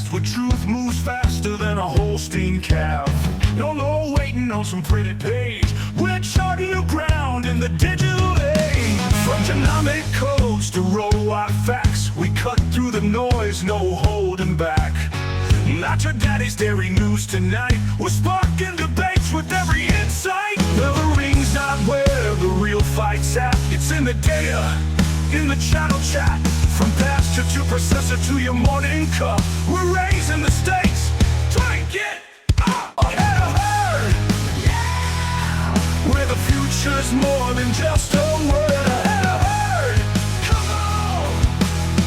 podcast where truth moves faster than a Holstein calf. No waiting on some pretty page. We're charting new ground in the digital age. From genomic codes to row-out facts, we cut through the noise, no holding back. Not your daddy's dairy news tonight. We're sparking debates with every insight. The ring's not where the real fight's at. It's in the data, in the channel chat. From pasture to processor to your morning cup, we're raising the stakes. Try and get ahead of herd. Yeah! Where the future's more than just a word. Ahead of herd. Come on!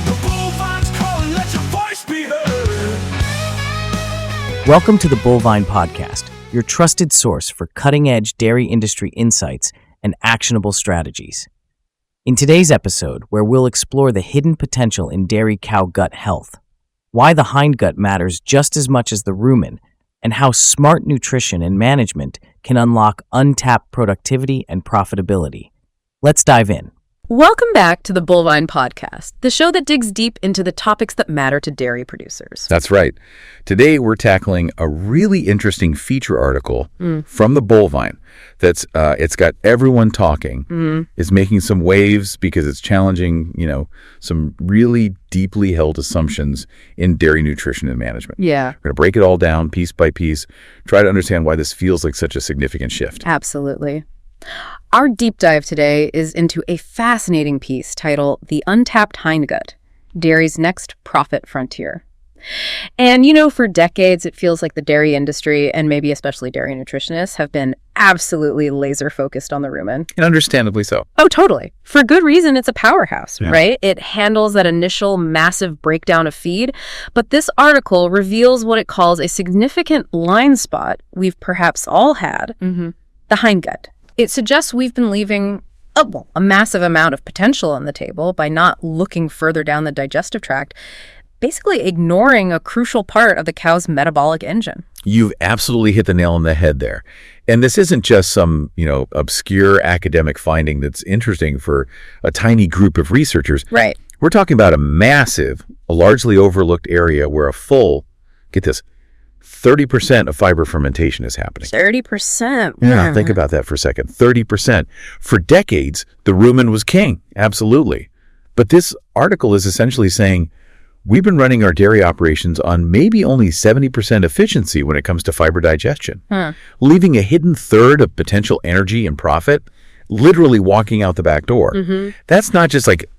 The bullvine's calling, let your voice be heard. Welcome to the Bullvine Podcast, your trusted source for cutting-edge dairy industry insights and actionable strategies. In today's episode, where we'll explore the hidden potential in dairy cow gut health, why the hindgut matters just as much as the rumen, and how smart nutrition and management can unlock untapped productivity and profitability. Let's dive in. Welcome back to the Bullvine Podcast, the show that digs deep into the topics that matter to dairy producers. That's right. Today, we're tackling a really interesting feature article from the Bullvine that's it's got everyone talking. It's making some waves because it's challenging, some really deeply held assumptions in dairy nutrition and management. Yeah. We're going to break it all down piece by piece, try to understand why this feels like such a significant shift. Absolutely. Our deep dive today is into a fascinating piece titled The Untapped Hindgut, Dairy's Next Profit Frontier. And for decades, it feels like the dairy industry, and maybe especially dairy nutritionists, have been absolutely laser focused on the rumen. And understandably so. Oh, totally. For good reason, it's a powerhouse, Yeah. right? It handles that initial massive breakdown of feed. But this article reveals what it calls a significant blind spot we've perhaps all had, the hindgut. It suggests we've been leaving a massive amount of potential on the table by not looking further down the digestive tract, basically ignoring a crucial part of the cow's metabolic engine. You've absolutely hit the nail on the head there. And this isn't just some, obscure academic finding that's interesting for a tiny group of researchers. Right. We're talking about a largely overlooked area where get this, 30% of fiber fermentation is happening. 30%. Yeah, think about that for a second. 30%. For decades, the rumen was king. Absolutely. But this article is essentially saying we've been running our dairy operations on maybe only 70% efficiency when it comes to fiber digestion, leaving a hidden third of potential energy and profit literally walking out the back door. That's not just like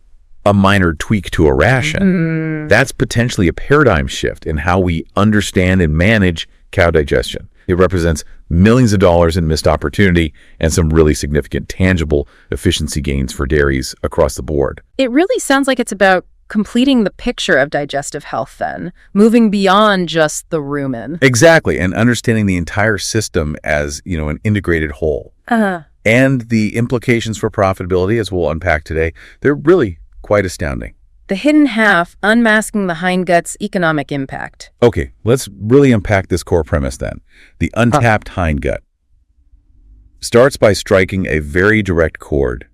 a minor tweak to a ration. That's potentially a paradigm shift in how we understand and manage cow digestion. It represents millions of dollars in missed opportunity and some really significant tangible efficiency gains for dairies across the board. It really sounds like it's about completing the picture of digestive health then, moving beyond just the rumen. Exactly, and understanding the entire system as, an integrated whole. And the implications for profitability, as we'll unpack today, they're really quite astounding. The hidden half, unmasking the hindgut's economic impact. Okay, let's really unpack this core premise then. The untapped hindgut starts by striking a very direct chord.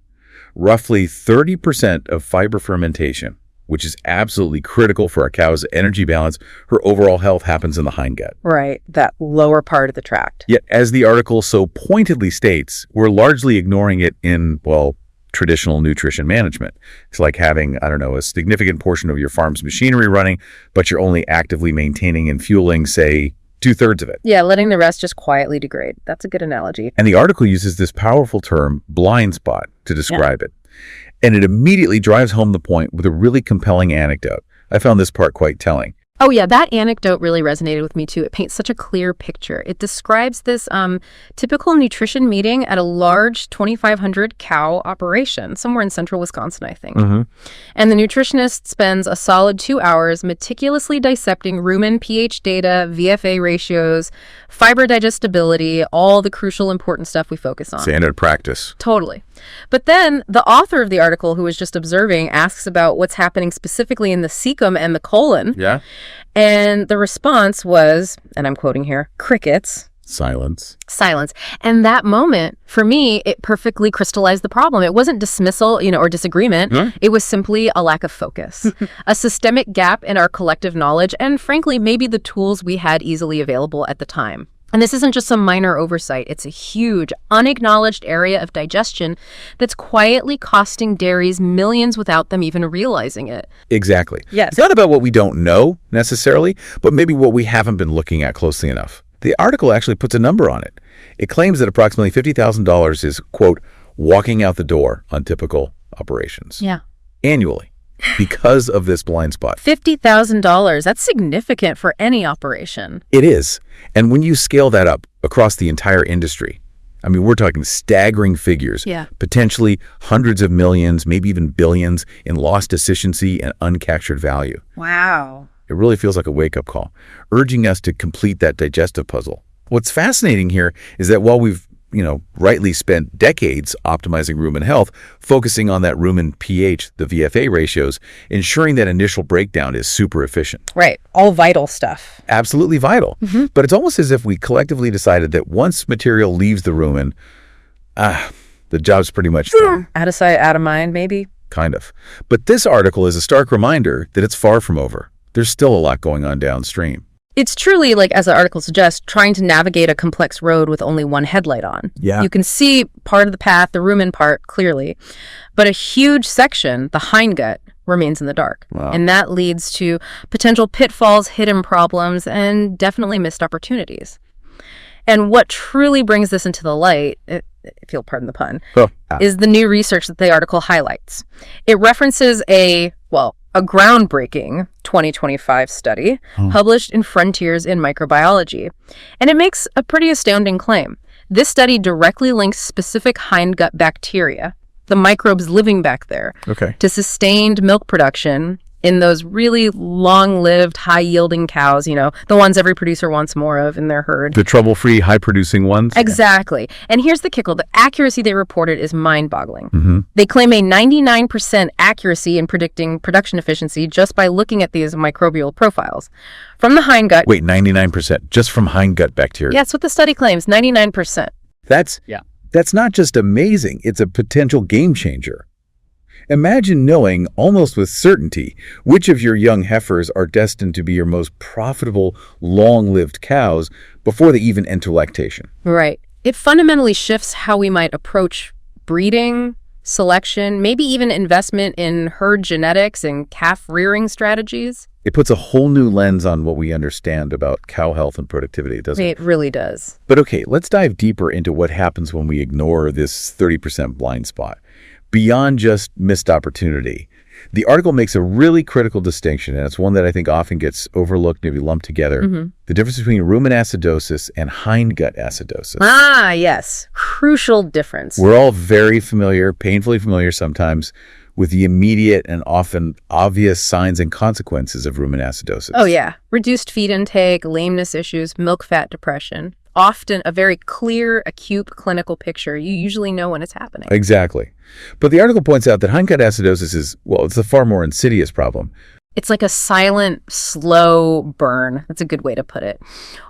Roughly 30% of fiber fermentation, which is absolutely critical for a cow's energy balance, her overall health happens in the hindgut. Right, that lower part of the tract. Yet, as the article so pointedly states, we're largely ignoring it in, traditional nutrition management. It's like having, a significant portion of your farm's machinery running, but you're only actively maintaining and fueling, say, 2/3 of it. Yeah, letting the rest just quietly degrade. That's a good analogy. And the article uses this powerful term, blind spot, to describe it. And it immediately drives home the point with a really compelling anecdote. I found this part quite telling. Oh yeah, that anecdote really resonated with me too. It paints such a clear picture. It describes this typical nutrition meeting at a large 2,500 cow operation, somewhere in central Wisconsin, I think. And the nutritionist spends a solid 2 hours meticulously dissecting rumen pH data, VFA ratios, fiber digestibility, all the crucial important stuff we focus on. Standard practice. Totally. But then the author of the article, who was just observing, asks about what's happening specifically in the cecum and the colon. Yeah. And the response was, and I'm quoting here, crickets. Silence. Silence. And that moment, for me, it perfectly crystallized the problem. It wasn't dismissal, or disagreement. Huh? It was simply a lack of focus, a systemic gap in our collective knowledge, and frankly, maybe the tools we had easily available at the time. And this isn't just some minor oversight. It's a huge, unacknowledged area of digestion that's quietly costing dairies millions without them even realizing it. Exactly. Yes. It's not about what we don't know necessarily, but maybe what we haven't been looking at closely enough. The article actually puts a number on it. It claims that approximately $50,000 is, quote, walking out the door on typical operations. Yeah. Annually, because of this blind spot. $50,000. That's significant for any operation. It is. And when you scale that up across the entire industry, I mean, we're talking staggering figures. Yeah. Potentially hundreds of millions, maybe even billions in lost efficiency and uncaptured value. Wow. It really feels like a wake-up call, urging us to complete that digestive puzzle. What's fascinating here is that while we've, rightly spent decades optimizing rumen health, focusing on that rumen pH, the VFA ratios, ensuring that initial breakdown is super efficient. Right. All vital stuff. Absolutely vital. But it's almost as if we collectively decided that once material leaves the rumen, the job's pretty much done. Out of sight, out of mind, maybe. Kind of. But this article is a stark reminder that it's far from over. There's still a lot going on downstream. It's truly, as the article suggests, trying to navigate a complex road with only one headlight on. Yeah. You can see part of the path, the rumen part, clearly, but a huge section, the hindgut, remains in the dark. Wow. And that leads to potential pitfalls, hidden problems, and definitely missed opportunities. And what truly brings this into the light, if you'll pardon the pun, is the new research that the article highlights. It references a groundbreaking 2025 study published in Frontiers in Microbiology. And it makes a pretty astounding claim. This study directly links specific hindgut bacteria, the microbes living back there, to sustained milk production in those really long-lived, high-yielding cows, the ones every producer wants more of in their herd. The trouble-free, high-producing ones? Exactly. And here's the kicker. The accuracy they reported is mind-boggling. They claim a 99% accuracy in predicting production efficiency just by looking at these microbial profiles. From the hindgut... Wait, 99%? Just from hindgut bacteria? Yeah, that's what the study claims, 99%. That's not just amazing. It's a potential game changer. Imagine knowing almost with certainty which of your young heifers are destined to be your most profitable, long-lived cows before they even enter lactation. Right. It fundamentally shifts how we might approach breeding, selection, maybe even investment in herd genetics and calf rearing strategies. It puts a whole new lens on what we understand about cow health and productivity, doesn't it? It really does. But okay, let's dive deeper into what happens when we ignore this 30% blind spot. Beyond just missed opportunity, the article makes a really critical distinction, and it's one that I think often gets overlooked, maybe lumped together. The difference between rumen acidosis and hindgut acidosis. Ah, yes. Crucial difference. We're all very familiar, painfully familiar sometimes, with the immediate and often obvious signs and consequences of rumen acidosis. Oh, yeah. Reduced feed intake, lameness issues, milk fat depression. Often a very clear, acute clinical picture. You usually know when it's happening. Exactly. But the article points out that hindgut acidosis is, it's a far more insidious problem. It's like a silent, slow burn. That's a good way to put it.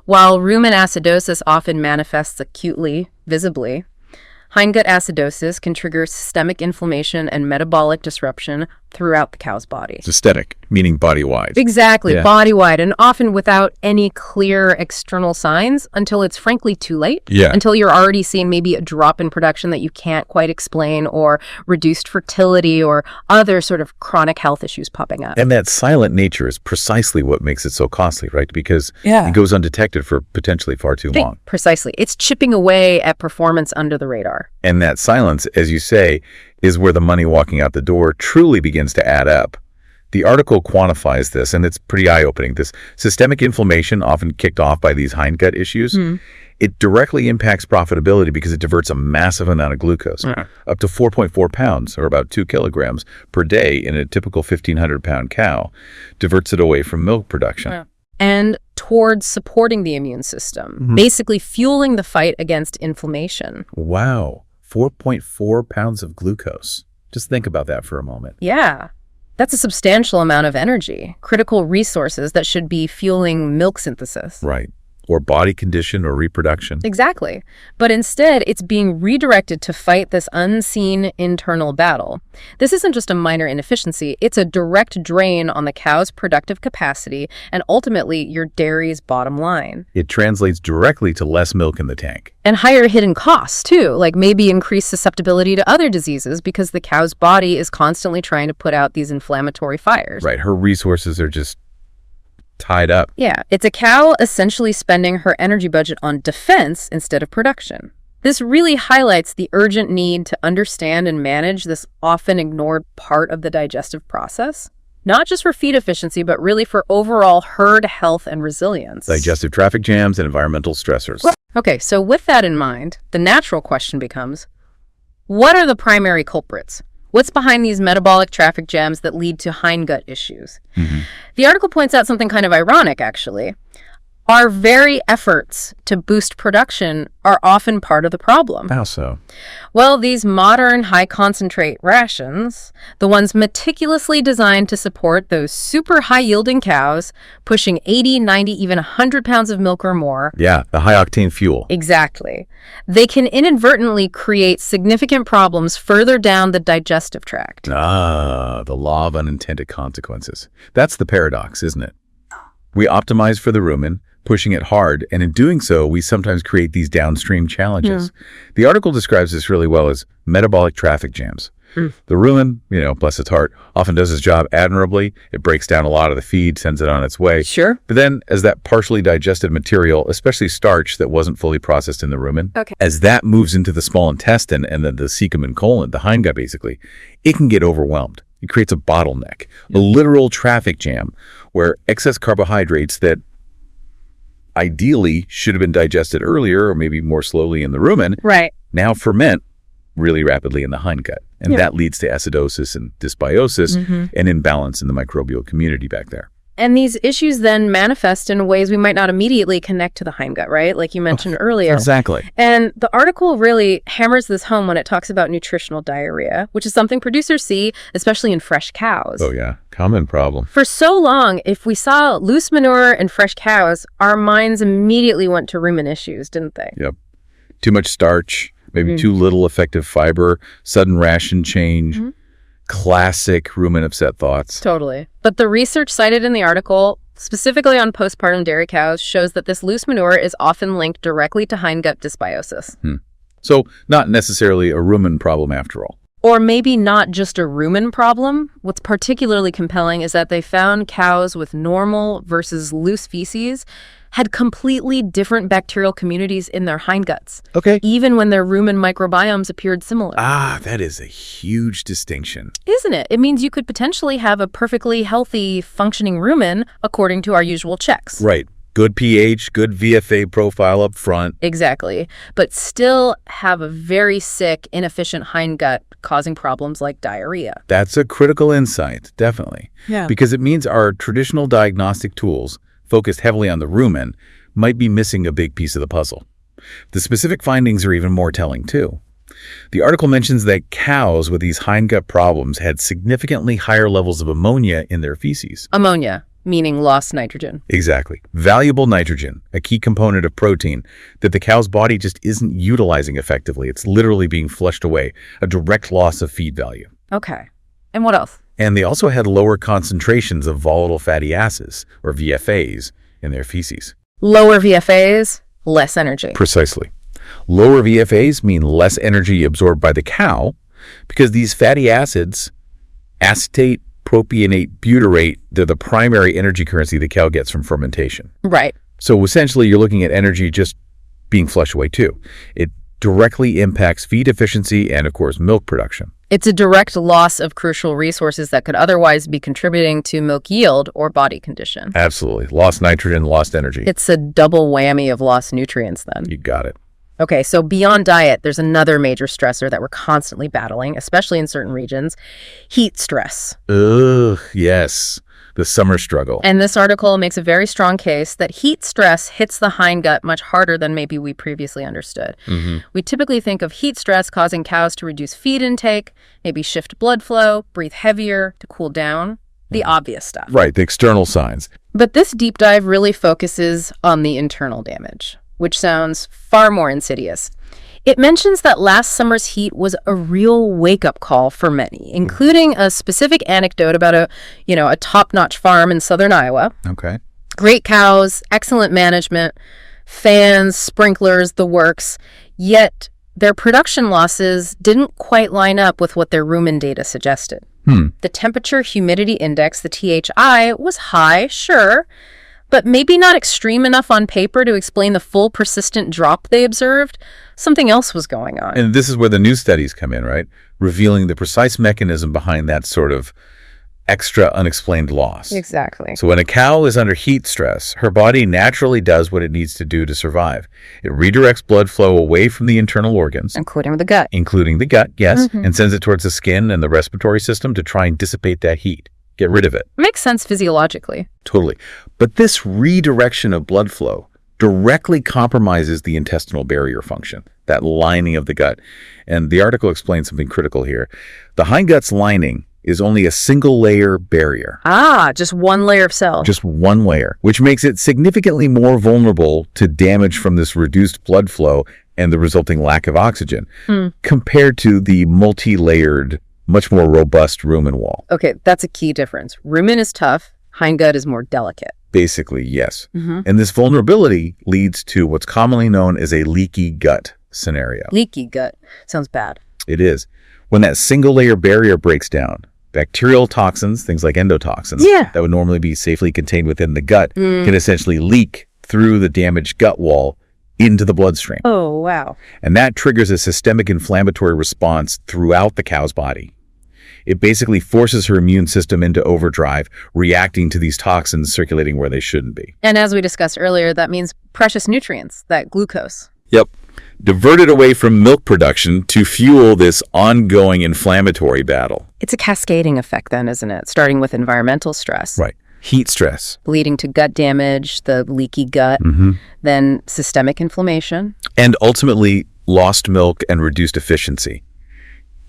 While rumen acidosis often manifests acutely, visibly, hindgut acidosis can trigger systemic inflammation and metabolic disruption throughout the cow's body. Systemic, meaning body-wide. Exactly, body-wide, and often without any clear external signs until it's frankly too late. Yeah. Until you're already seeing maybe a drop in production that you can't quite explain, or reduced fertility, or other sort of chronic health issues popping up. And that silent nature is precisely what makes it so costly, right? Because it goes undetected for potentially far too long. Precisely. It's chipping away at performance under the radar. And that silence, as you say, is where the money walking out the door truly begins to add up. The article quantifies this, and it's pretty eye-opening. This systemic inflammation, often kicked off by these hindgut issues, it directly impacts profitability because it diverts a massive amount of glucose, up to 4.4 pounds, or about 2 kilograms per day in a typical 1,500-pound cow, diverts it away from milk production. And towards supporting the immune system, basically fueling the fight against inflammation. Wow. 4.4 pounds of glucose. Just think about that for a moment. Yeah. That's a substantial amount of energy, critical resources that should be fueling milk synthesis. Right. or body condition or reproduction. Exactly. But instead, it's being redirected to fight this unseen internal battle. This isn't just a minor inefficiency, it's a direct drain on the cow's productive capacity and ultimately your dairy's bottom line. It translates directly to less milk in the tank. And higher hidden costs, too, like maybe increased susceptibility to other diseases because the cow's body is constantly trying to put out these inflammatory fires. Right, her resources are just tied up. Yeah, it's a cow essentially spending her energy budget on defense instead of production. This really highlights the urgent need to understand and manage this often ignored part of the digestive process, not just for feed efficiency, but really for overall herd health and resilience. Digestive traffic jams and environmental stressors. Okay, so with that in mind, the natural question becomes, what are the primary culprits? What's behind these metabolic traffic jams that lead to hindgut issues? The article points out something kind of ironic, actually. Our very efforts to boost production are often part of the problem. How so? Well, these modern high-concentrate rations, the ones meticulously designed to support those super high-yielding cows, pushing 80, 90, even 100 pounds of milk or more. Yeah, the high-octane fuel. Exactly. They can inadvertently create significant problems further down the digestive tract. Ah, the law of unintended consequences. That's the paradox, isn't it? We optimize for the rumen, pushing it hard, and in doing so, we sometimes create these downstream challenges. The article describes this really well as metabolic traffic jams. The rumen, bless its heart, often does its job admirably. It breaks down a lot of the feed, sends it on its way. Sure. But then, as that partially digested material, especially starch that wasn't fully processed in the rumen, as that moves into the small intestine and then the cecum and colon, the hindgut basically, it can get overwhelmed. It creates a bottleneck, a literal traffic jam, where excess carbohydrates that ideally should have been digested earlier or maybe more slowly in the rumen, now ferment really rapidly in the hindgut. And that leads to acidosis and dysbiosis and imbalance in the microbial community back there. And these issues then manifest in ways we might not immediately connect to the hindgut, right? Like you mentioned earlier. Exactly. And the article really hammers this home when it talks about nutritional diarrhea, which is something producers see, especially in fresh cows. Oh, yeah. Common problem. For so long, if we saw loose manure in fresh cows, our minds immediately went to rumen issues, didn't they? Yep. Too much starch, maybe too little effective fiber, sudden ration change. Classic rumen upset thoughts. Totally. But the research cited in the article, specifically on postpartum dairy cows, shows that this loose manure is often linked directly to hindgut dysbiosis. So not necessarily a rumen problem after all. Or maybe not just a rumen problem. What's particularly compelling is that they found cows with normal versus loose feces had completely different bacterial communities in their hindguts. Okay. Even when their rumen microbiomes appeared similar. Ah, that is a huge distinction. Isn't it? It means you could potentially have a perfectly healthy, functioning rumen according to our usual checks. Right. Good pH, good VFA profile up front. Exactly. But still have a very sick, inefficient hindgut causing problems like diarrhea. That's a critical insight, definitely. Yeah. Because it means our traditional diagnostic tools, focused heavily on the rumen, might be missing a big piece of the puzzle. The specific findings are even more telling, too. The article mentions that cows with these hindgut problems had significantly higher levels of ammonia in their feces. Ammonia, meaning lost nitrogen. Exactly. Valuable nitrogen, a key component of protein that the cow's body just isn't utilizing effectively. It's literally being flushed away, a direct loss of feed value. Okay. And what else? And they also had lower concentrations of volatile fatty acids, or VFAs, in their feces. Lower VFAs, less energy. Precisely. Lower VFAs mean less energy absorbed by the cow because these fatty acids, acetate, propionate, butyrate, they're the primary energy currency the cow gets from fermentation. Right. So essentially, you're looking at energy just being flushed away too. It directly impacts feed efficiency and, of course, milk production. It's a direct loss of crucial resources that could otherwise be contributing to milk yield or body condition. Absolutely. Lost nitrogen, lost energy. It's a double whammy of lost nutrients then. You got it. Okay, so beyond diet, there's another major stressor that we're constantly battling, especially in certain regions, heat stress. Ugh, yes. The summer struggle. And this article makes a very strong case that heat stress hits the hindgut much harder than maybe we previously understood. We typically think of heat stress causing cows to reduce feed intake, maybe shift blood flow, breathe heavier, to cool down. the obvious stuff. Right, the external signs. But this deep dive really focuses on the internal damage, which sounds far more insidious. It mentions that last summer's heat was a real wake-up call for many, including a specific anecdote about a top-notch farm in southern Iowa. Okay. Great cows, excellent management, fans, sprinklers, the works. Yet their production losses didn't quite line up with what their rumen data suggested. The temperature humidity index, the THI, was high, sure, but maybe not extreme enough on paper to explain the full persistent drop they observed. Something else was going on. And this is where the new studies come in, right? Revealing the precise mechanism behind that sort of extra unexplained loss. Exactly. So when a cow is under heat stress, her body naturally does what it needs to do to survive. It redirects blood flow away from the internal organs, Including the gut. including the gut, yes, and sends it towards the skin and the respiratory system to try and dissipate that heat, get rid of it. Makes sense physiologically. Totally. But this redirection of blood flow directly compromises the intestinal barrier function, that lining of the gut. And the article explains something critical here. The hindgut's lining is only a single layer barrier. Just one layer of cell. Just one layer, which makes it significantly more vulnerable to damage from this reduced blood flow and the resulting lack of oxygen compared to the multi-layered, much more robust rumen wall. Okay, that's a key difference. Rumen is tough, hindgut is more delicate. Basically, yes. And this vulnerability leads to what's commonly known as a leaky gut scenario. Leaky gut. Sounds bad. It is. When that single layer barrier breaks down, bacterial toxins, things like endotoxins, that would normally be safely contained within the gut, can essentially leak through the damaged gut wall into the bloodstream. Oh, wow. And that triggers a systemic inflammatory response throughout the cow's body. It basically forces her immune system into overdrive, reacting to these toxins circulating where they shouldn't be. And as we discussed earlier, that means precious nutrients, that glucose. Yep. Diverted away from milk production to fuel this ongoing inflammatory battle. It's a cascading effect then, isn't it? Starting with environmental stress. Right. Heat stress. Leading to gut damage, the leaky gut, then systemic inflammation. And ultimately, lost milk and reduced efficiency.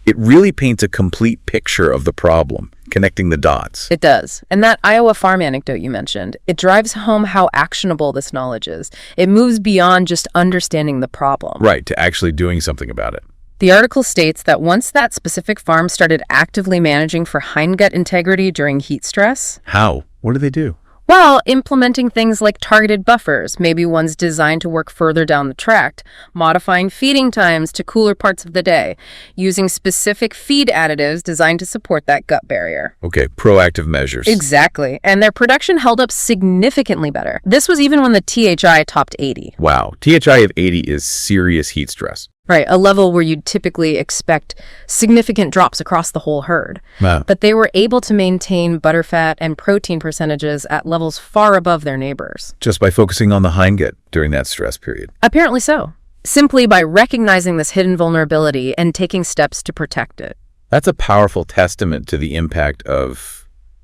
It really paints a complete picture of the problem, connecting the dots. It does. And that Iowa farm anecdote you mentioned, it drives home how actionable this knowledge is. It moves beyond just understanding the problem. Right, to actually doing something about it. The article states that once that specific farm started actively managing for hindgut integrity during heat stress. How? What do they do? Well, implementing things like targeted buffers, maybe ones designed to work further down the tract, modifying feeding times to cooler parts of the day, using specific feed additives designed to support that gut barrier. Okay, proactive measures. Exactly. And their production held up significantly better. This was even when the THI topped 80. Wow. THI of 80 is serious heat stress. Right, a level where you'd typically expect significant drops across the whole herd. Wow. But they were able to maintain butterfat and protein percentages at levels far above their neighbors. Just by focusing on the hindgut during that stress period. Apparently so. Simply by recognizing this hidden vulnerability and taking steps to protect it. That's a powerful testament to the impact of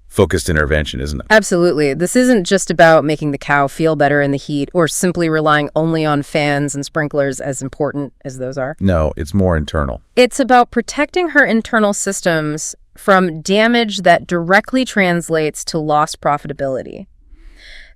focused intervention, isn't it? Absolutely. This isn't just about making the cow feel better in the heat or simply relying only on fans and sprinklers, as important as those are. No, it's more internal. It's about protecting her internal systems from damage that directly translates to lost profitability.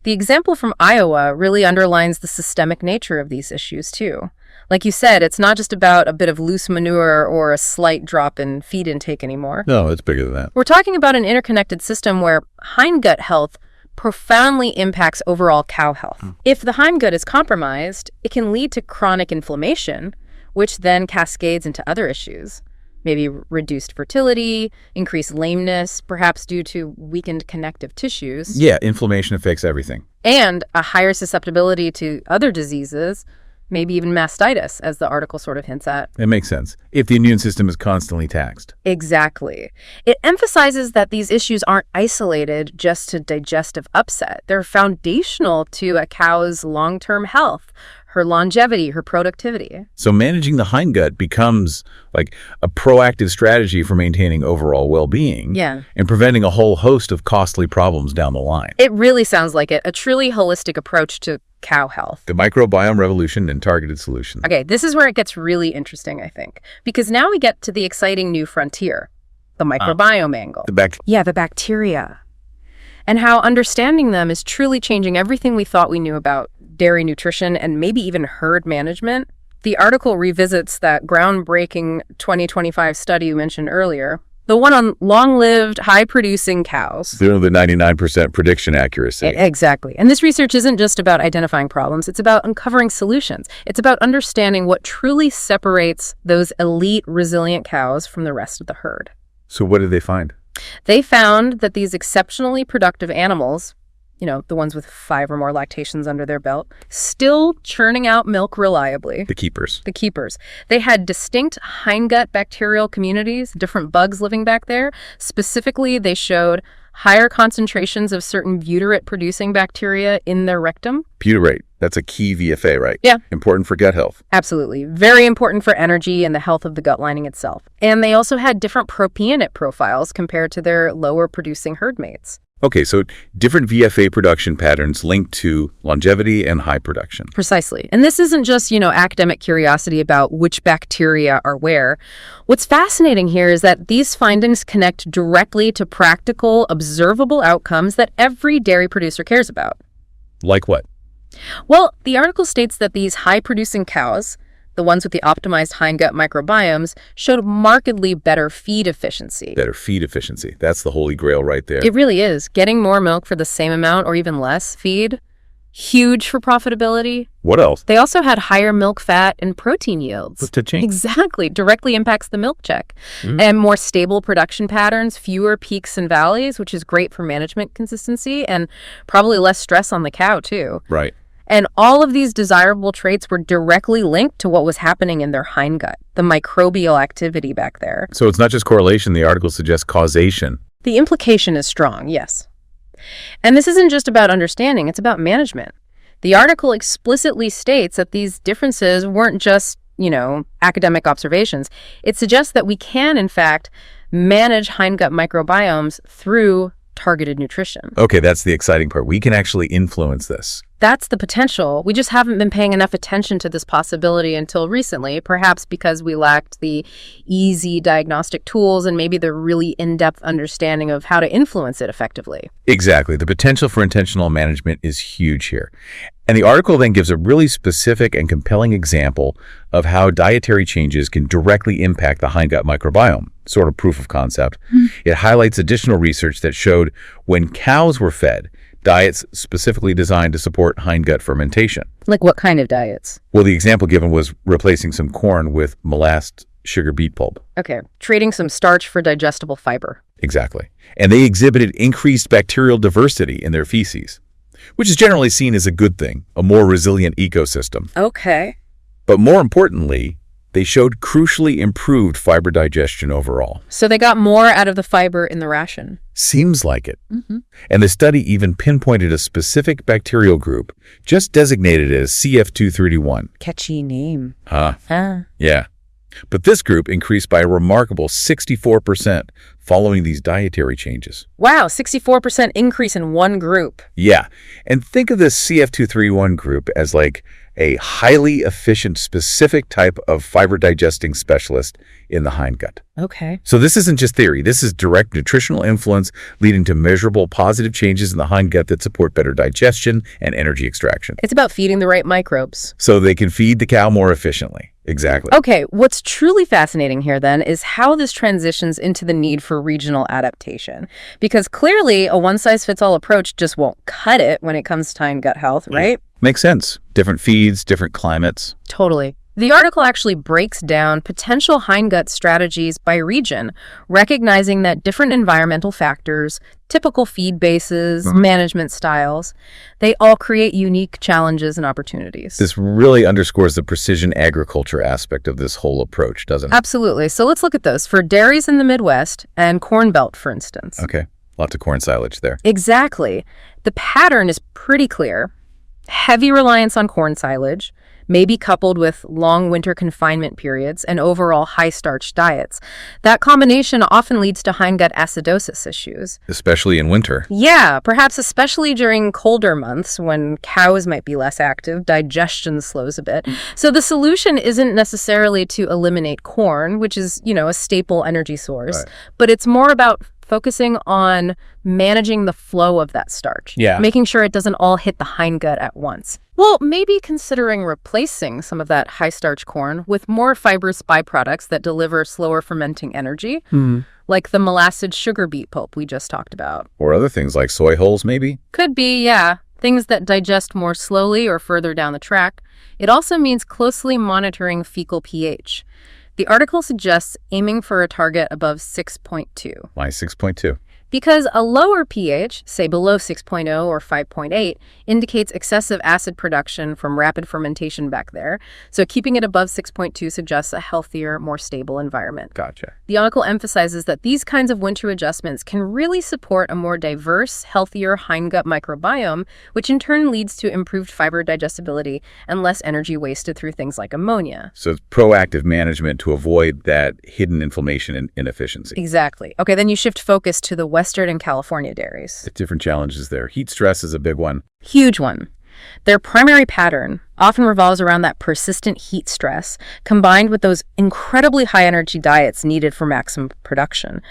The example from Iowa really underlines the systemic nature of these issues, too. Like you said, it's not just about a bit of loose manure or a slight drop in feed intake anymore. No, it's bigger than that. We're talking about an interconnected system where hindgut health profoundly impacts overall cow health. If the hindgut is compromised, it can lead to chronic inflammation, which then cascades into other issues. Maybe reduced fertility, increased lameness, perhaps due to weakened connective tissues. Yeah, inflammation affects everything. And a higher susceptibility to other diseases, maybe even mastitis, as the article sort of hints at. It makes sense, if the immune system is constantly taxed. Exactly. It emphasizes that these issues aren't isolated just to digestive upset. They're foundational to a cow's long-term health, her longevity, her productivity. So managing the hindgut becomes like a proactive strategy for maintaining overall well-being and preventing a whole host of costly problems down the line. It really sounds like it, a truly holistic approach to cow health. The microbiome revolution and targeted solutions. Okay, this is where it gets really interesting, I think, because now we get to the exciting new frontier, the microbiome angle. The The bacteria. and how understanding them is truly changing everything we thought we knew about dairy nutrition and maybe even herd management. The article revisits that groundbreaking 2025 study you mentioned earlier, the one on long-lived, high-producing cows. The 99% prediction accuracy. Exactly. And this research isn't just about identifying problems. It's about uncovering solutions. It's about understanding what truly separates those elite, resilient cows from the rest of the herd. So what did they find? They found that these exceptionally productive animals, the ones with 5 or more lactations under their belt, still churning out milk reliably. The keepers. They had distinct hindgut bacterial communities, different bugs living back there. Specifically, they showed higher concentrations of certain butyrate-producing bacteria in their rectum. Butyrate. That's a key VFA, right? Yeah. Important for gut health. Absolutely. Very important for energy and the health of the gut lining itself. And they also had different propionate profiles compared to their lower-producing herd mates. Okay, so different VFA production patterns linked to longevity and high production. Precisely. And this isn't just, academic curiosity about which bacteria are where. What's fascinating here is that these findings connect directly to practical, observable outcomes that every dairy producer cares about. Like what? Well, the article states that these high-producing cows, the ones with the optimized hindgut microbiomes, showed markedly better feed efficiency. Better feed efficiency. That's the holy grail right there. It really is. Getting more milk for the same amount or even less feed, huge for profitability. What else? They also had higher milk fat and protein yields. What's the change? Exactly. Directly impacts the milk check. And more stable production patterns, fewer peaks and valleys, which is great for management consistency, and probably less stress on the cow, too. Right. And all of these desirable traits were directly linked to what was happening in their hindgut, the microbial activity back there. So it's not just correlation. The article suggests causation. The implication is strong, yes. And this isn't just about understanding, it's about management. The article explicitly states that these differences weren't just, academic observations. It suggests that we can, in fact, manage hindgut microbiomes through targeted nutrition. Okay, that's the exciting part. We can actually influence this. That's the potential. We just haven't been paying enough attention to this possibility until recently, perhaps because we lacked the easy diagnostic tools and maybe the really in-depth understanding of how to influence it effectively. Exactly. The potential for intentional management is huge here. And the article then gives a really specific and compelling example of how dietary changes can directly impact the hindgut microbiome, sort of proof of concept. It highlights additional research that showed when cows were fed diets specifically designed to support hindgut fermentation. Like what kind of diets? Well, the example given was replacing some corn with molasses sugar beet pulp. Okay, trading some starch for digestible fiber. Exactly. And they exhibited increased bacterial diversity in their feces, which is generally seen as a good thing, a more resilient ecosystem. Okay. But more importantly, they showed crucially improved fiber digestion overall. So they got more out of the fiber in the ration. Seems like it. And the study even pinpointed a specific bacterial group, just designated as CF231. Catchy name. Yeah. But this group increased by a remarkable 64% following these dietary changes. Wow, 64% increase in one group. Yeah. And think of this CF231 group as like a highly efficient, specific type of fiber digesting specialist in the hindgut. Okay. So this isn't just theory. This is direct nutritional influence leading to measurable positive changes in the hindgut that support better digestion and energy extraction. It's about feeding the right microbes. So they can feed the cow more efficiently. Exactly. Okay, what's truly fascinating here then is how this transitions into the need for regional adaptation. Because clearly a one-size-fits-all approach just won't cut it when it comes to hindgut health, right? Makes sense. Different feeds, different climates. Totally. The article actually breaks down potential hindgut strategies by region, recognizing that different environmental factors, typical feed bases, management styles, they all create unique challenges and opportunities. This really underscores the precision agriculture aspect of this whole approach, doesn't it? Absolutely. So let's look at those. For dairies in the Midwest and Corn Belt, for instance. Okay. Lots of corn silage there. Exactly. The pattern is pretty clear. Heavy reliance on corn silage, maybe coupled with long winter confinement periods and overall high-starch diets. That combination often leads to hindgut acidosis issues. Especially in winter. Yeah, perhaps especially during colder months when cows might be less active, digestion slows a bit. So the solution isn't necessarily to eliminate corn, which is, a staple energy source, but it's more about focusing on managing the flow of that starch. Yeah. Making sure it doesn't all hit the hindgut at once. Well, maybe considering replacing some of that high-starch corn with more fibrous byproducts that deliver slower fermenting energy, like the molasses sugar beet pulp we just talked about. Or other things like soy hulls, maybe? Could be, yeah. Things that digest more slowly or further down the track. It also means closely monitoring fecal pH. The article suggests aiming for a target above 6.2. Why 6.2? Because a lower pH, say below 6.0 or 5.8, indicates excessive acid production from rapid fermentation back there. So keeping it above 6.2 suggests a healthier, more stable environment. Gotcha. The article emphasizes that these kinds of winter adjustments can really support a more diverse, healthier hindgut microbiome, which in turn leads to improved fiber digestibility and less energy wasted through things like ammonia. So it's proactive management to avoid that hidden inflammation and inefficiency. Exactly. Okay, then you shift focus to the Western and California dairies. Different challenges there. Heat stress is a big one. Huge one. Their primary pattern often revolves around that persistent heat stress, combined with those incredibly high-energy diets needed for maximum production.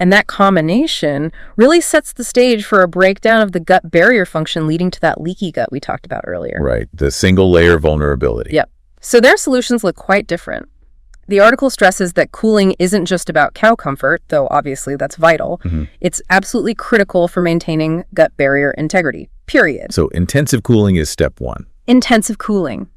And that combination really sets the stage for a breakdown of the gut barrier function, leading to that leaky gut we talked about earlier. Right. The single-layer vulnerability. Yep. So their solutions look quite different. The article stresses that cooling isn't just about cow comfort, though obviously that's vital. It's absolutely critical for maintaining gut barrier integrity, period. So intensive cooling is step one. Intensive cooling.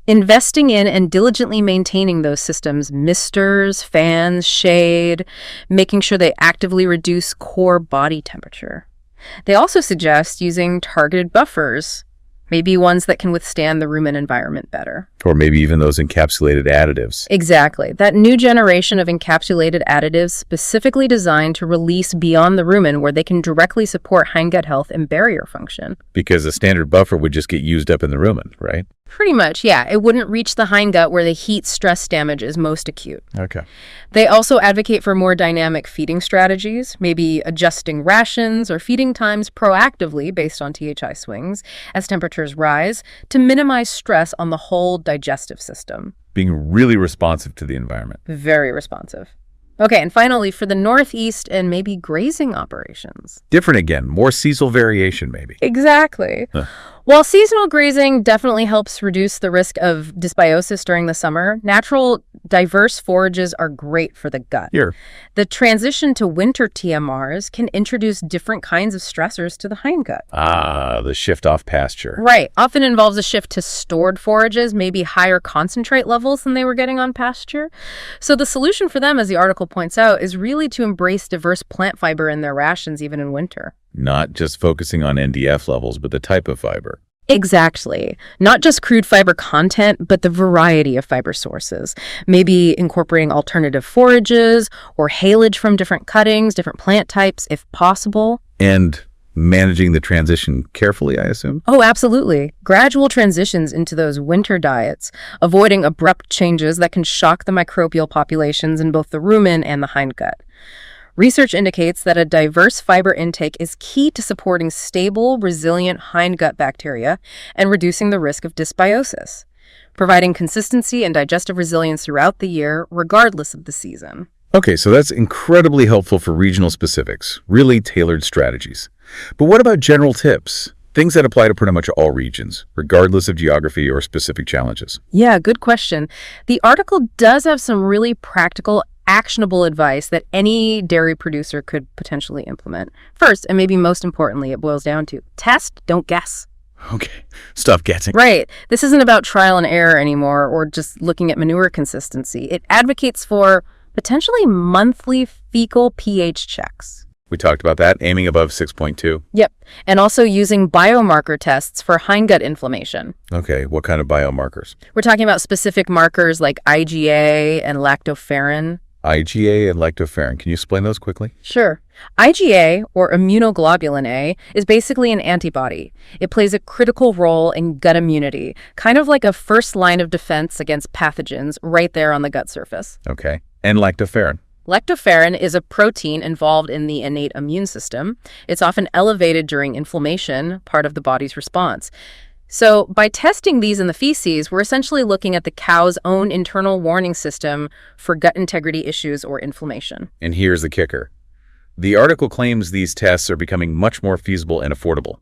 Investing in and diligently maintaining those systems, misters, fans, shade, making sure they actively reduce core body temperature. They also suggest using targeted buffers, maybe ones that can withstand the rumen environment better. Or maybe even those encapsulated additives. Exactly. That new generation of encapsulated additives specifically designed to release beyond the rumen where they can directly support hindgut health and barrier function. Because a standard buffer would just get used up in the rumen, right? Pretty much, yeah. It wouldn't reach the hindgut where the heat stress damage is most acute. Okay. They also advocate for more dynamic feeding strategies, maybe adjusting rations or feeding times proactively based on THI swings as temperatures rise to minimize stress on the whole digestive system. Being really responsive to the environment. Very responsive. Okay, and finally, for the Northeast and maybe grazing operations. Different again, more seasonal variation maybe. Exactly. While seasonal grazing definitely helps reduce the risk of dysbiosis during the summer, natural, diverse forages are great for the gut. Here. The transition to winter TMRs can introduce different kinds of stressors to the hindgut. Ah, the shift off pasture. Right. Often involves a shift to stored forages, maybe higher concentrate levels than they were getting on pasture. So the solution for them, as the article points out, is really to embrace diverse plant fiber in their rations even in winter. Not just focusing on NDF levels, but the type of fiber. Exactly. Not just crude fiber content, but the variety of fiber sources. Maybe incorporating alternative forages or haylage from different cuttings, different plant types, if possible. And managing the transition carefully, I assume? Oh, absolutely. Gradual transitions into those winter diets, avoiding abrupt changes that can shock the microbial populations in both the rumen and the hindgut. Research indicates that a diverse fiber intake is key to supporting stable, resilient hindgut bacteria and reducing the risk of dysbiosis, providing consistency and digestive resilience throughout the year, regardless of the season. Okay, so that's incredibly helpful for regional specifics, really tailored strategies. But what about general tips? Things that apply to pretty much all regions, regardless of geography or specific challenges. Yeah, good question. The article does have some really practical, actionable advice that any dairy producer could potentially implement. First, and maybe most importantly, it boils down to test, don't guess. Okay, stop guessing. Right. This isn't about trial and error anymore or just looking at manure consistency. It advocates for potentially monthly fecal pH checks. We talked about that, aiming above 6.2. Yep. And also using biomarker tests for hindgut inflammation. Okay, what kind of biomarkers? We're talking about specific markers like IgA and lactoferrin. IgA and lactoferrin. Can you explain those quickly? Sure. IgA, or immunoglobulin A, is basically an antibody. It plays a critical role in gut immunity, kind of like a first line of defense against pathogens right there on the gut surface. Okay. And lactoferrin? Lactoferrin is a protein involved in the innate immune system. It's often elevated during inflammation, part of the body's response. So by testing these in the feces, we're essentially looking at the cow's own internal warning system for gut integrity issues or inflammation. And here's the kicker. The article claims these tests are becoming much more feasible and affordable,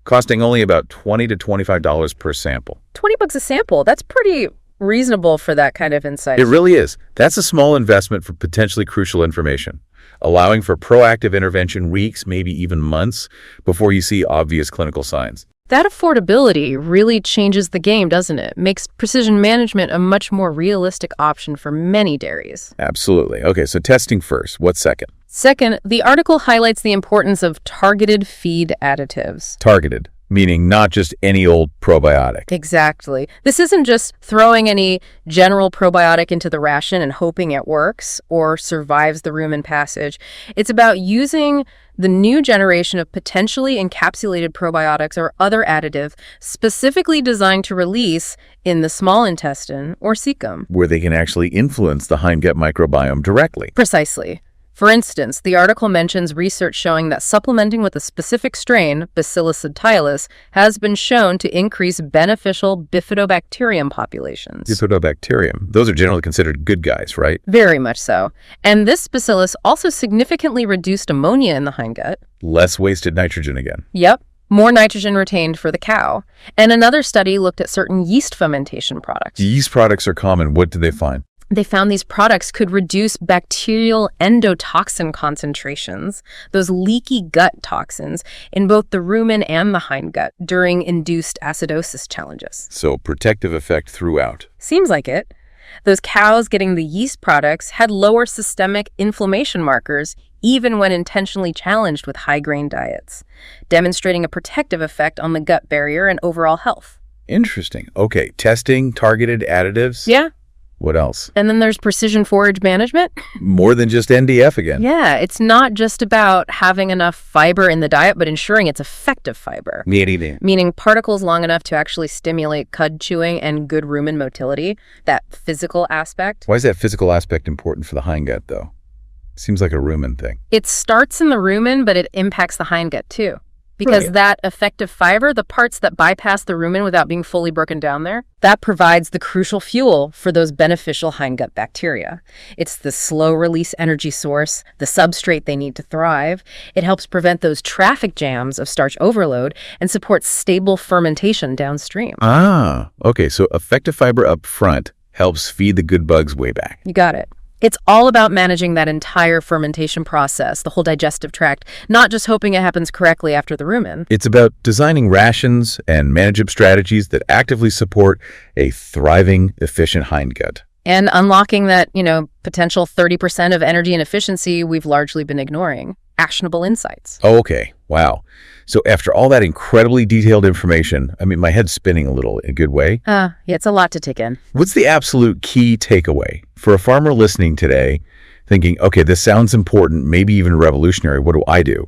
costing only about $20 to $25 per sample. $20 a sample. That's pretty reasonable for that kind of insight. It really is. That's a small investment for potentially crucial information, allowing for proactive intervention weeks, maybe even months, before you see obvious clinical signs. That affordability really changes the game, doesn't it? Makes precision management a much more realistic option for many dairies. Absolutely. Okay, so testing first. What's second? Second, the article highlights the importance of targeted feed additives. Targeted, meaning not just any old probiotic. Exactly. This isn't just throwing any general probiotic into the ration and hoping it works or survives the rumen passage. It's about using the new generation of potentially encapsulated probiotics or other additive specifically designed to release in the small intestine or cecum, Where they can actually influence the hindgut microbiome directly. Precisely. For instance, the article mentions research showing that supplementing with a specific strain, Bacillus subtilis, has been shown to increase beneficial bifidobacterium populations. Bifidobacterium. Those are generally considered good guys, right? Very much so. And this bacillus also significantly reduced ammonia in the hindgut. Less wasted nitrogen again. Yep. More nitrogen retained for the cow. And another study looked at certain yeast fermentation products. Yeast products are common. What did they find? They found these products could reduce bacterial endotoxin concentrations, those leaky gut toxins, in both the rumen and the hindgut during induced acidosis challenges. So protective effect throughout. Seems like it. Those cows getting the yeast products had lower systemic inflammation markers even when intentionally challenged with high-grain diets, demonstrating a protective effect on the gut barrier and overall health. Interesting. Okay, testing, targeted additives. Yeah. What else? And then there's precision forage management. More than just NDF again. Yeah, it's not just about having enough fiber in the diet, but ensuring it's effective fiber. Meaning particles long enough to actually stimulate cud chewing and good rumen motility, that physical aspect. Why is that physical aspect important for the hindgut, though? Seems like a rumen thing. It starts in the rumen, but it impacts the hindgut too. Because Right. that effective fiber, the parts that bypass the rumen without being fully broken down there, that provides the crucial fuel for those beneficial hindgut bacteria. It's the slow-release energy source, the substrate they need to thrive. It helps prevent those traffic jams of starch overload and supports stable fermentation downstream. Ah, okay, so effective fiber up front helps feed the good bugs way back. You got it. It's all about managing that entire fermentation process, the whole digestive tract, not just hoping it happens correctly after the rumen. It's about designing rations and management strategies that actively support a thriving, efficient hindgut. And unlocking that, potential 30% of energy and efficiency we've largely been ignoring. Actionable insights. Oh, okay. Wow. So after all that incredibly detailed information, my head's spinning a little in a good way. Yeah, it's a lot to take in. What's the absolute key takeaway for a farmer listening today thinking, okay, this sounds important, maybe even revolutionary. What do I do?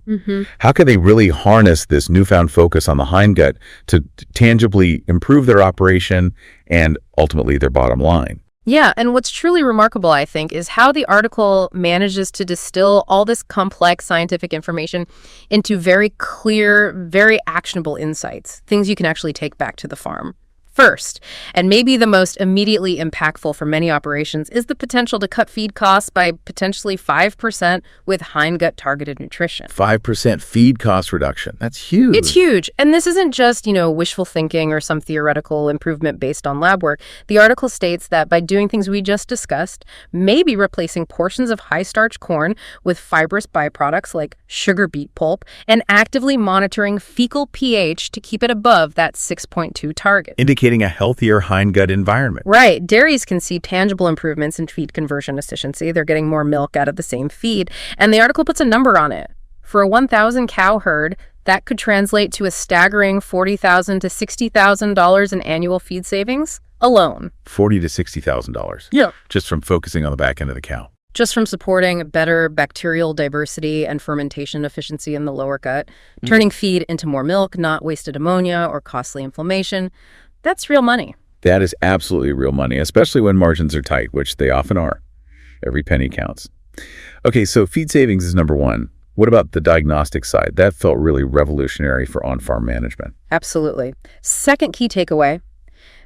How can they really harness this newfound focus on the hindgut to tangibly improve their operation and ultimately their bottom line? Yeah, and what's truly remarkable, I think, is how the article manages to distill all this complex scientific information into very clear, very actionable insights, things you can actually take back to the farm. First, and maybe the most immediately impactful for many operations, is the potential to cut feed costs by potentially 5% with hindgut targeted nutrition. 5% feed cost reduction. That's huge. It's huge. And this isn't just, wishful thinking or some theoretical improvement based on lab work. The article states that by doing things we just discussed, maybe replacing portions of high-starch corn with fibrous byproducts like sugar beet pulp, and actively monitoring fecal pH to keep it above that 6.2 target. Indicating a healthier hindgut environment. Right. Dairies can see tangible improvements in feed conversion efficiency. They're getting more milk out of the same feed. And the article puts a number on it. For a 1,000 cow herd, that could translate to a staggering $40,000 to $60,000 in annual feed savings alone. $40,000 to $60,000. Yeah. Just from focusing on the back end of the cow. Just from supporting better bacterial diversity and fermentation efficiency in the lower gut, turning feed into more milk, not wasted ammonia or costly inflammation. That's real money. That is absolutely real money, especially when margins are tight, which they often are. Every penny counts. Okay, so feed savings is number one. What about the diagnostic side? That felt really revolutionary for on-farm management. Absolutely. Second key takeaway,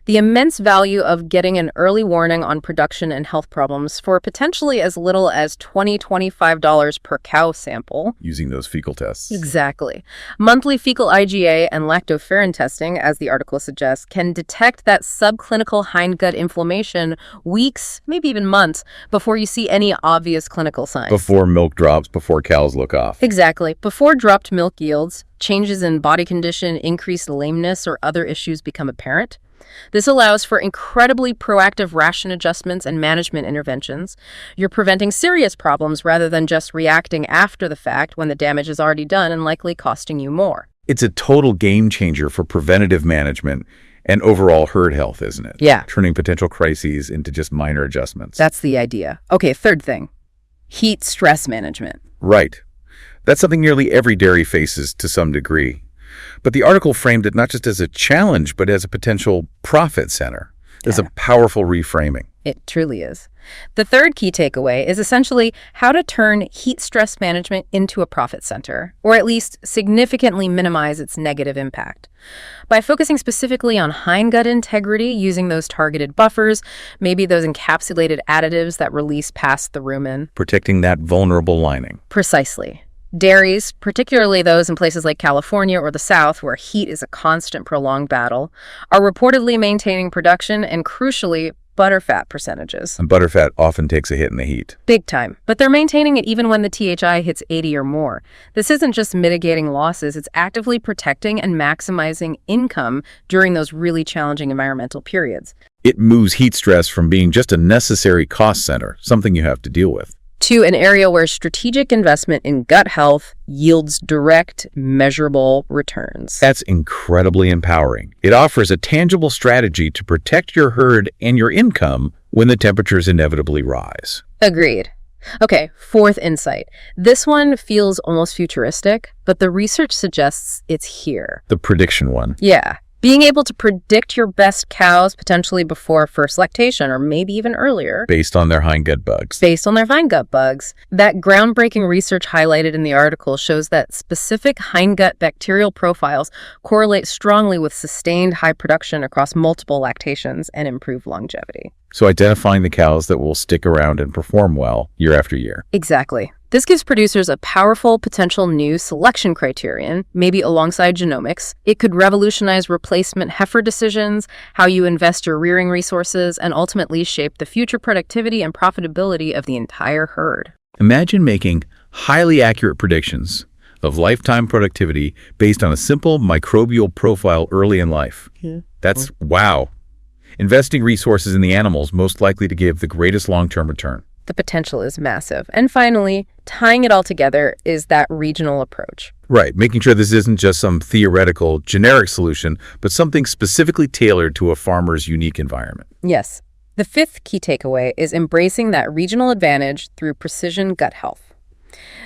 The immense value of getting an early warning on production and health problems for potentially as little as $25 per cow sample. Using those fecal tests. Exactly. Monthly fecal IgA and lactoferrin testing, as the article suggests, can detect that subclinical hindgut inflammation weeks, maybe even months, before you see any obvious clinical signs. Before milk drops, before cows look off. Exactly. Before dropped milk yields, changes in body condition, increased lameness, or other issues become apparent. This allows for incredibly proactive ration adjustments and management interventions. You're preventing serious problems rather than just reacting after the fact when the damage is already done and likely costing you more. It's a total game changer for preventative management and overall herd health, isn't it? Yeah. Turning potential crises into just minor adjustments. That's the idea. Okay, third thing. Heat stress management. Right. That's something nearly every dairy faces to some degree. But the article framed it not just as a challenge, but as a potential profit center. It's a powerful reframing. It truly is. The third key takeaway is essentially how to turn heat stress management into a profit center, or at least significantly minimize its negative impact. By focusing specifically on hindgut integrity, using those targeted buffers, maybe those encapsulated additives that release past the rumen. Protecting that vulnerable lining. Precisely. Dairies, particularly those in places like California or the South, where heat is a constant, prolonged battle, are reportedly maintaining production and, crucially, butterfat percentages. And butterfat often takes a hit in the heat. Big time. But they're maintaining it even when the THI hits 80 or more. This isn't just mitigating losses, it's actively protecting and maximizing income during those really challenging environmental periods. It moves heat stress from being just a necessary cost center, something you have to deal with, to an area where strategic investment in gut health yields direct, measurable returns. That's incredibly empowering. It offers a tangible strategy to protect your herd and your income when the temperatures inevitably rise. Agreed. Okay, fourth insight. This one feels almost futuristic, but the research suggests it's here. The prediction one. Yeah. Being able to predict your best cows potentially before first lactation or maybe even earlier. Based on their hindgut bugs. Based on their hindgut bugs. That groundbreaking research highlighted in the article shows that specific hindgut bacterial profiles correlate strongly with sustained high production across multiple lactations and improved longevity. So identifying the cows that will stick around and perform well year after year. Exactly. This gives producers a powerful potential new selection criterion, maybe alongside genomics. It could revolutionize replacement heifer decisions, how you invest your rearing resources, and ultimately shape the future productivity and profitability of the entire herd. Imagine making highly accurate predictions of lifetime productivity based on a simple microbial profile early in life. That's wow. Investing resources in the animals most likely to give the greatest long-term return. The potential is massive. And finally, tying it all together is that regional approach. Right, making sure this isn't just some theoretical, generic solution, but something specifically tailored to a farmer's unique environment. Yes. The fifth key takeaway is embracing that regional advantage through precision gut health.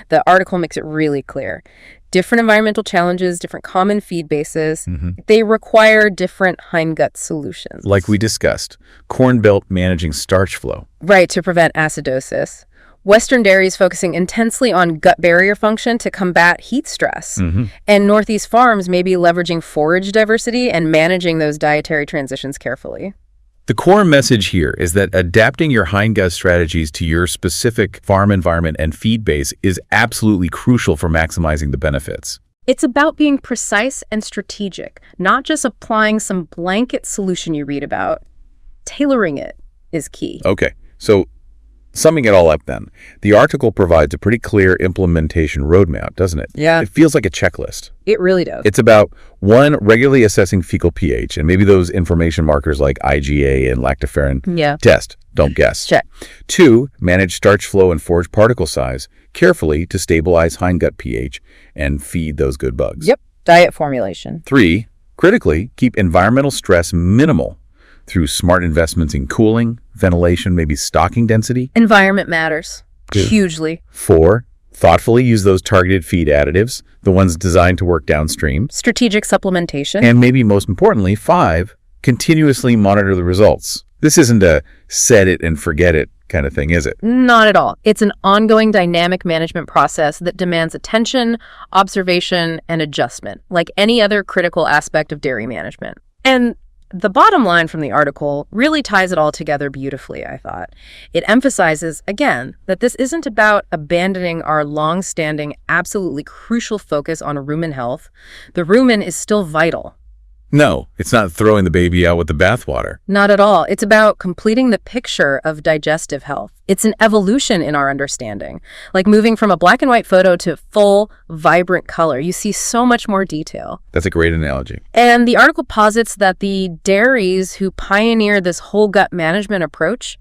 The article makes it really clear. Different environmental challenges, different common feed bases, they require different hindgut solutions. Like we discussed, Corn Belt managing starch flow. Right, to prevent acidosis. Western dairies focusing intensely on gut barrier function to combat heat stress. And Northeast farms may be leveraging forage diversity and managing those dietary transitions carefully. The core message here is that adapting your hindgut strategies to your specific farm environment and feed base is absolutely crucial for maximizing the benefits. It's about being precise and strategic, not just applying some blanket solution you read about. Tailoring it is key. Okay, so summing it all up then, the article provides a pretty clear implementation roadmap, doesn't it? Yeah. It feels like a checklist. It really does. It's about, 1, regularly assessing fecal pH, and maybe those information markers like IgA and lactoferrin. Yeah. Test, don't guess. Check. 2, manage starch flow and forage particle size carefully to stabilize hindgut pH and feed those good bugs. Yep. Diet formulation. 3, critically, keep environmental stress minimal through smart investments in cooling, ventilation, maybe stocking density. Environment matters. Hugely. 4, thoughtfully use those targeted feed additives, the ones designed to work downstream. Strategic supplementation. And maybe most importantly, 5, continuously monitor the results. This isn't a set it and forget it kind of thing, is it? Not at all. It's an ongoing dynamic management process that demands attention, observation, and adjustment, like any other critical aspect of dairy management. And The bottom line from the article really ties it all together beautifully, I thought. It emphasizes, again, that this isn't about abandoning our long-standing, absolutely crucial focus on rumen health. The rumen is still vital. No, it's not throwing the baby out with the bathwater. Not at all. It's about completing the picture of digestive health. It's an evolution in our understanding, like moving from a black and white photo to full, vibrant color. You see so much more detail. That's a great analogy. And the article posits that the dairies who pioneer this whole gut management approach,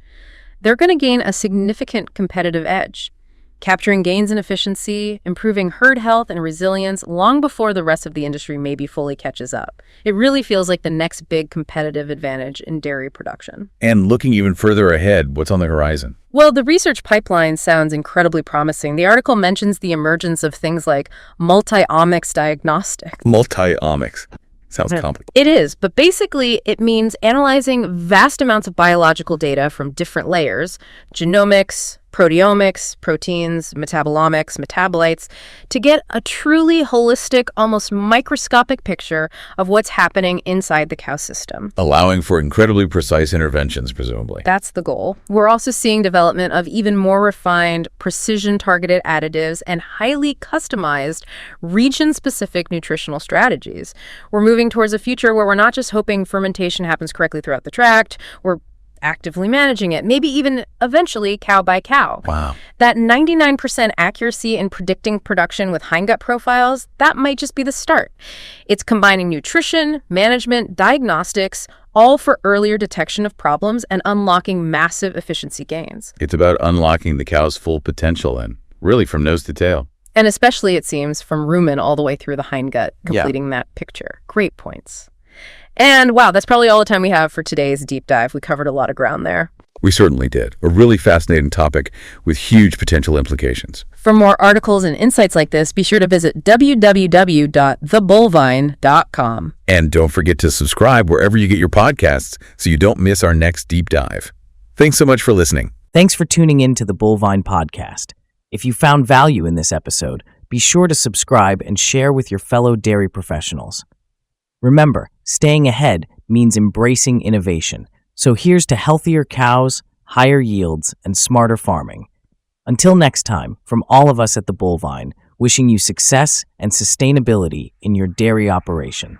they're going to gain a significant competitive edge, capturing gains in efficiency, improving herd health and resilience long before the rest of the industry maybe fully catches up. It really feels like the next big competitive advantage in dairy production. And looking even further ahead, what's on the horizon? Well, the research pipeline sounds incredibly promising. The article mentions the emergence of things like multi-omics diagnostics. Multi-omics. Sounds complicated. It is, but basically it means analyzing vast amounts of biological data from different layers, genomics, proteomics, proteins, metabolomics, metabolites, to get a truly holistic, almost microscopic picture of what's happening inside the cow system. Allowing for incredibly precise interventions, presumably. That's the goal. We're also seeing development of even more refined, precision-targeted additives and highly customized, region-specific nutritional strategies. We're moving towards a future where we're not just hoping fermentation happens correctly throughout the tract, we're actively managing it, maybe even eventually cow by cow. Wow. That 99% accuracy in predicting production with hindgut profiles, that might just be the start. It's combining nutrition, management, diagnostics, all for earlier detection of problems and unlocking massive efficiency gains. It's about unlocking the cow's full potential and really from nose to tail. And especially, it seems, from rumen all the way through the hindgut, completing that picture. Great points. And wow, that's probably all the time we have for today's deep dive. We covered a lot of ground there. We certainly did. A really fascinating topic with huge potential implications. For more articles and insights like this, be sure to visit www.thebullvine.com. And don't forget to subscribe wherever you get your podcasts so you don't miss our next deep dive. Thanks so much for listening. Thanks for tuning in to the Bullvine Podcast. If you found value in this episode, be sure to subscribe and share with your fellow dairy professionals. Remember, staying ahead means embracing innovation. So here's to healthier cows, higher yields, and smarter farming. Until next time, from all of us at the Bullvine, wishing you success and sustainability in your dairy operation.